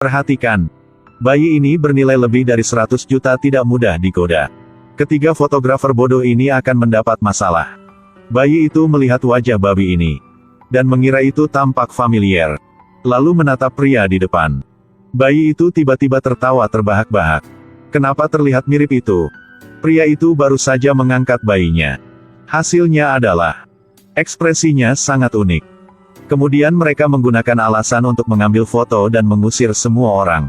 Perhatikan. Bayi ini bernilai lebih dari 100 juta, tidak mudah digoda. Ketiga fotografer bodoh ini akan mendapat masalah. Bayi itu melihat wajah babi ini. Dan mengira itu tampak familiar. Lalu menatap pria di depan. Bayi itu tiba-tiba tertawa terbahak-bahak. Kenapa terlihat mirip itu? Pria itu baru saja mengangkat bayinya. Hasilnya adalah ekspresinya sangat unik. Kemudian mereka menggunakan alasan untuk mengambil foto dan mengusir semua orang.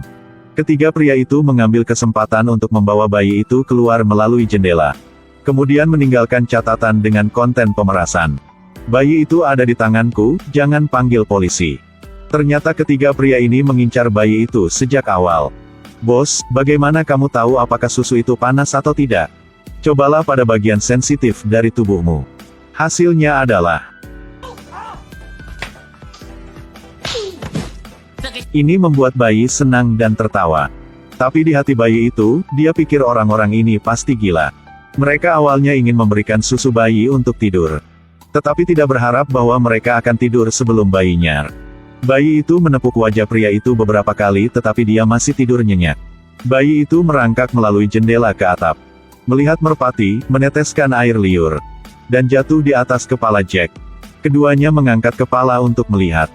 Ketiga pria itu mengambil kesempatan untuk membawa bayi itu keluar melalui jendela. Kemudian meninggalkan catatan dengan konten pemerasan. Bayi itu ada di tanganku, jangan panggil polisi. Ternyata ketiga pria ini mengincar bayi itu sejak awal. Bos, bagaimana kamu tahu apakah susu itu panas atau tidak? Cobalah pada bagian sensitif dari tubuhmu. Hasilnya adalah ini membuat bayi senang dan tertawa. Tapi di hati bayi itu, dia pikir orang-orang ini pasti gila. Mereka awalnya ingin memberikan susu bayi untuk tidur. Tetapi tidak berharap bahwa mereka akan tidur sebelum bayi nyar. Bayi itu menepuk wajah pria itu beberapa kali tetapi dia masih tidur nyenyak. Bayi itu merangkak melalui jendela ke atap. Melihat merpati, meneteskan air liur. Dan jatuh di atas kepala Jack. Keduanya mengangkat kepala untuk melihat.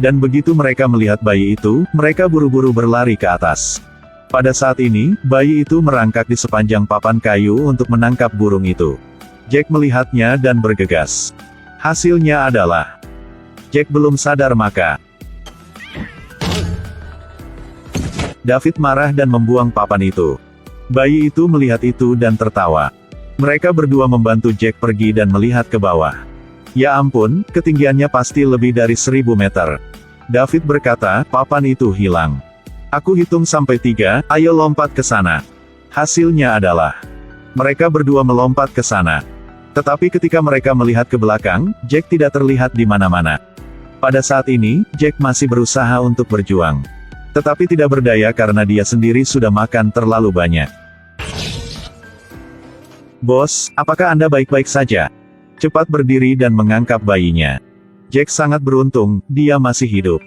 Dan begitu mereka melihat bayi itu, mereka buru-buru berlari ke atas. Pada saat ini, bayi itu merangkak di sepanjang papan kayu untuk menangkap burung itu. Jack melihatnya dan bergegas. Hasilnya adalah Jack belum sadar maka David marah dan membuang papan itu. Bayi itu melihat itu dan tertawa. Mereka berdua membantu Jack pergi dan melihat ke bawah. Ya ampun, ketinggiannya pasti lebih dari 1000 meter. David berkata, papan itu hilang. Aku hitung sampai 3, ayo lompat ke sana. Hasilnya adalah mereka berdua melompat ke sana. Tetapi ketika mereka melihat ke belakang, Jack tidak terlihat di mana-mana. Pada saat ini, Jack masih berusaha untuk berjuang. Tetapi tidak berdaya karena dia sendiri sudah makan terlalu banyak. Bos, apakah Anda baik-baik saja? Cepat berdiri dan mengangkat bayinya. Jack sangat beruntung, dia masih hidup.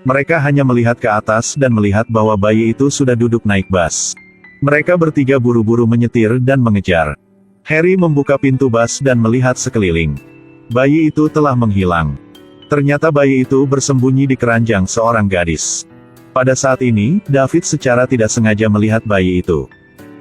Mereka hanya melihat ke atas dan melihat bahwa bayi itu sudah duduk naik bus. Mereka bertiga buru-buru menyetir dan mengejar. Harry membuka pintu bus dan melihat sekeliling. Bayi itu telah menghilang. Ternyata bayi itu bersembunyi di keranjang seorang gadis. Pada saat ini, David secara tidak sengaja melihat bayi itu.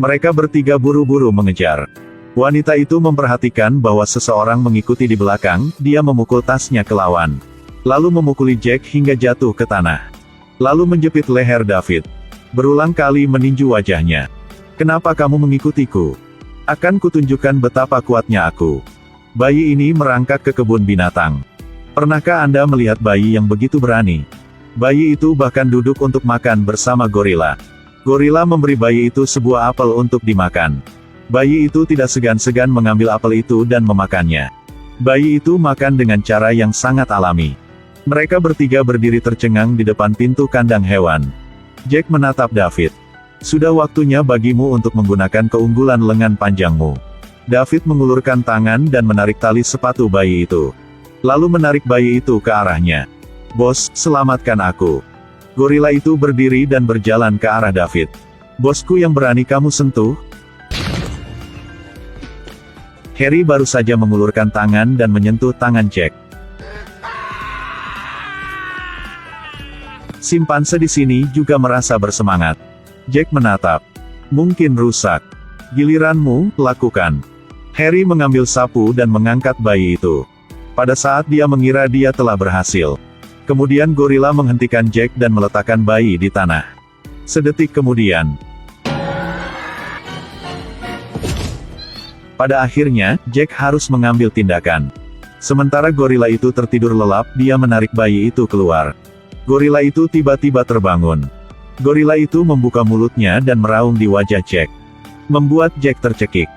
Mereka bertiga buru-buru mengejar. Wanita itu memperhatikan bahwa seseorang mengikuti di belakang, dia memukul tasnya ke lawan. Lalu memukuli Jack hingga jatuh ke tanah. Lalu menjepit leher David. Berulang kali meninju wajahnya. Kenapa kamu mengikutiku? Akan kutunjukkan betapa kuatnya aku. Bayi ini merangkak ke kebun binatang. Pernahkah Anda melihat bayi yang begitu berani? Bayi itu bahkan duduk untuk makan bersama gorila. Gorila memberi bayi itu sebuah apel untuk dimakan. Bayi itu tidak segan-segan mengambil apel itu dan memakannya. Bayi itu makan dengan cara yang sangat alami. Mereka bertiga berdiri tercengang di depan pintu kandang hewan. Jack menatap David. Sudah waktunya bagimu untuk menggunakan keunggulan lengan panjangmu. David mengulurkan tangan dan menarik tali sepatu bayi itu. Lalu menarik bayi itu ke arahnya. Bos, selamatkan aku. Gorila itu berdiri dan berjalan ke arah David. Bosku yang berani kamu sentuh? Harry baru saja mengulurkan tangan dan menyentuh tangan Jack. Simpanse di sini juga merasa bersemangat. Jack menatap. Mungkin rusak. Giliranmu, lakukan. Harry mengambil sapu dan mengangkat bayi itu. Pada saat dia mengira dia telah berhasil. Kemudian gorila menghentikan Jack dan meletakkan bayi di tanah. Sedetik kemudian. Pada akhirnya, Jack harus mengambil tindakan. Sementara gorila itu tertidur lelap, dia menarik bayi itu keluar. Gorila itu tiba-tiba terbangun. Gorila itu membuka mulutnya dan meraung di wajah Jack. Membuat Jack tercekik.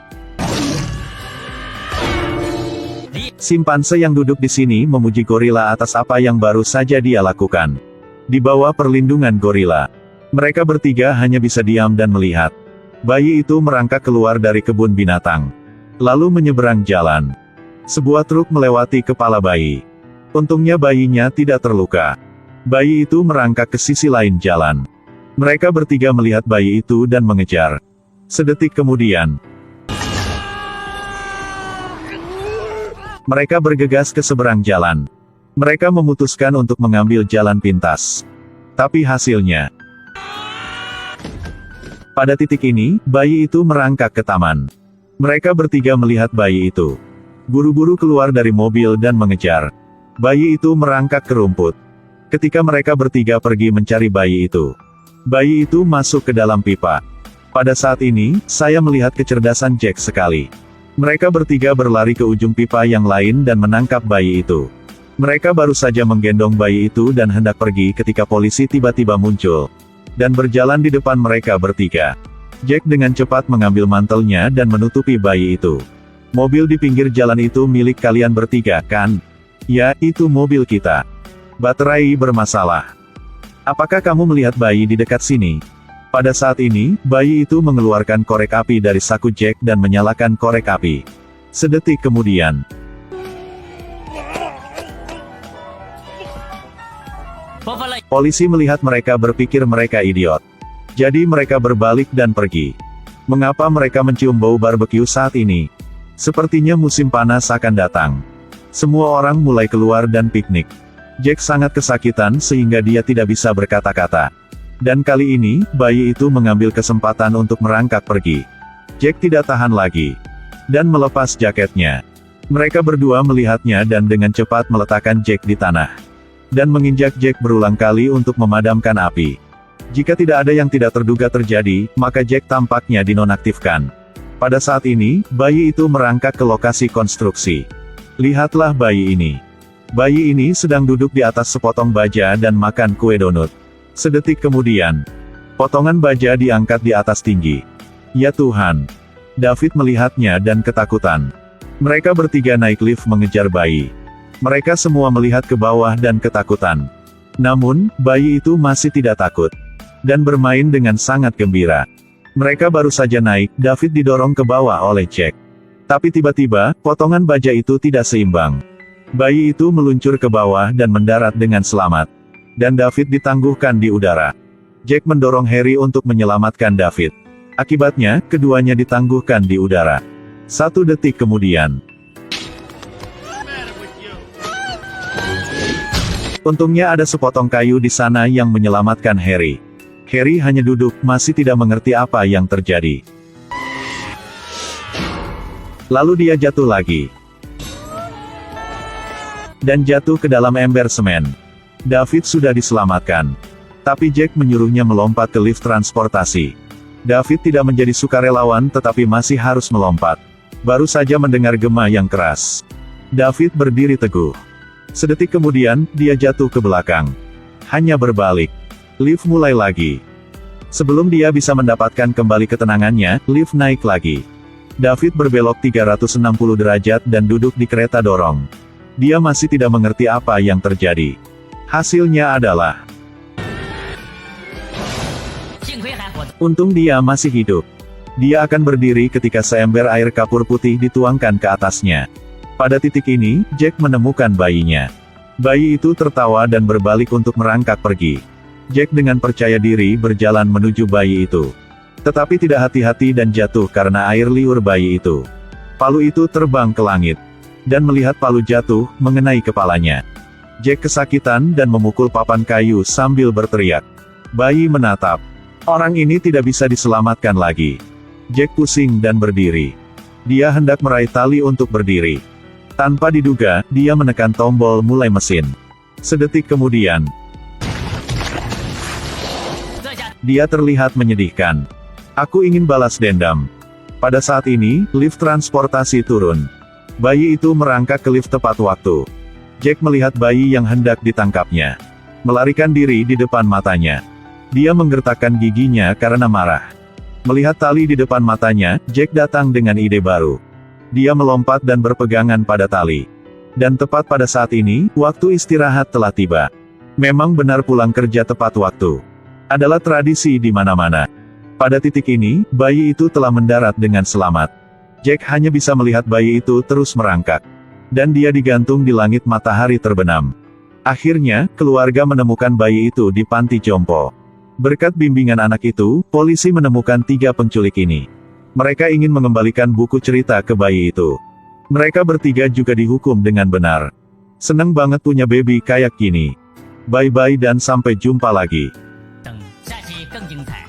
Simpanse yang duduk di sini memuji gorila atas apa yang baru saja dia lakukan. Di bawah perlindungan gorila, mereka bertiga hanya bisa diam dan melihat. Bayi itu merangkak keluar dari kebun binatang. Lalu menyeberang jalan. Sebuah truk melewati kepala bayi. Untungnya bayinya tidak terluka. Bayi itu merangkak ke sisi lain jalan. Mereka bertiga melihat bayi itu dan mengejar. Sedetik kemudian, mereka bergegas ke seberang jalan. Mereka memutuskan untuk mengambil jalan pintas. Tapi hasilnya, pada titik ini, bayi itu merangkak ke taman. Mereka bertiga melihat bayi itu. Buru-buru keluar dari mobil dan mengejar. Bayi itu merangkak ke rumput. Ketika mereka bertiga pergi mencari bayi itu masuk ke dalam pipa. Pada saat ini, saya melihat kecerdasan Jack sekali. Mereka bertiga berlari ke ujung pipa yang lain dan menangkap bayi itu. Mereka baru saja menggendong bayi itu dan hendak pergi ketika polisi tiba-tiba muncul dan berjalan di depan mereka bertiga. Jack dengan cepat mengambil mantelnya dan menutupi bayi itu. Mobil di pinggir jalan itu milik kalian bertiga, kan? Ya, itu mobil kita. Baterai bermasalah. Apakah kamu melihat bayi di dekat sini? Pada saat ini, bayi itu mengeluarkan korek api dari saku Jack dan menyalakan korek api. Sedetik kemudian, polisi melihat mereka berpikir mereka idiot. Jadi mereka berbalik dan pergi. Mengapa mereka mencium bau barbeque saat ini? Sepertinya musim panas akan datang. Semua orang mulai keluar dan piknik. Jack sangat kesakitan sehingga dia tidak bisa berkata-kata. Dan kali ini, bayi itu mengambil kesempatan untuk merangkak pergi. Jack tidak tahan lagi dan melepas jaketnya. Mereka berdua melihatnya dan dengan cepat meletakkan Jack di tanah dan menginjak Jack berulang kali untuk memadamkan api. Jika tidak ada yang tidak terduga terjadi, maka Jack tampaknya dinonaktifkan. Pada saat ini, bayi itu merangkak ke lokasi konstruksi. Lihatlah bayi ini. Bayi ini sedang duduk di atas sepotong baja dan makan kue donut. Sedetik kemudian, potongan baja diangkat di atas tinggi. Ya Tuhan! David melihatnya dan ketakutan. Mereka bertiga naik lift mengejar bayi. Mereka semua melihat ke bawah dan ketakutan. Namun, bayi itu masih tidak takut dan bermain dengan sangat gembira. Mereka baru saja naik, David didorong ke bawah oleh Jack. Tapi tiba-tiba, potongan baja itu tidak seimbang. Bayi itu meluncur ke bawah dan mendarat dengan selamat. Dan David ditangguhkan di udara. Jack mendorong Harry untuk menyelamatkan David. Akibatnya, keduanya ditangguhkan di udara. 1 detik kemudian, untungnya ada sepotong kayu di sana yang menyelamatkan Harry. Harry hanya duduk, masih tidak mengerti apa yang terjadi. Lalu dia jatuh lagi. Dan jatuh ke dalam ember semen. David sudah diselamatkan. Tapi Jack menyuruhnya melompat ke lift transportasi. David tidak menjadi sukarelawan tetapi masih harus melompat. Baru saja mendengar gema yang keras. David berdiri teguh. Sedetik kemudian, dia jatuh ke belakang. Hanya berbalik. Lift mulai lagi. Sebelum dia bisa mendapatkan kembali ketenangannya, lift naik lagi. David berbelok 360 derajat dan duduk di kereta dorong. Dia masih tidak mengerti apa yang terjadi. Hasilnya adalah, untung dia masih hidup. Dia akan berdiri ketika seember air kapur putih dituangkan ke atasnya. Pada titik ini, Jack menemukan bayinya. Bayi itu tertawa dan berbalik untuk merangkak pergi. Jack dengan percaya diri berjalan menuju bayi itu. Tetapi tidak hati-hati dan jatuh karena air liur bayi itu. Palu itu terbang ke langit. Dan melihat palu jatuh, mengenai kepalanya. Jack kesakitan dan memukul papan kayu sambil berteriak. Bayi menatap. Orang ini tidak bisa diselamatkan lagi. Jack pusing dan berdiri. Dia hendak meraih tali untuk berdiri. Tanpa diduga, dia menekan tombol mulai mesin. Sedetik kemudian, dia terlihat menyedihkan. Aku ingin balas dendam. Pada saat ini, lift transportasi turun. Bayi itu merangkak ke lift tepat waktu. Jack melihat bayi yang hendak ditangkapnya melarikan diri di depan matanya. Dia menggertakkan giginya karena marah. Melihat tali di depan matanya, Jack datang dengan ide baru. Dia melompat dan berpegangan pada tali. Dan tepat pada saat ini, waktu istirahat telah tiba. Memang benar pulang kerja tepat waktu adalah tradisi di mana-mana. Pada titik ini, bayi itu telah mendarat dengan selamat. Jack hanya bisa melihat bayi itu terus merangkak. Dan dia digantung di langit matahari terbenam. Akhirnya, keluarga menemukan bayi itu di panti jompo. Berkat bimbingan anak itu, polisi menemukan 3 penculik ini. Mereka ingin mengembalikan buku cerita ke bayi itu. Mereka bertiga juga dihukum dengan benar. Seneng banget punya baby kayak gini. Bye-bye dan sampai jumpa lagi. 等下集更精彩。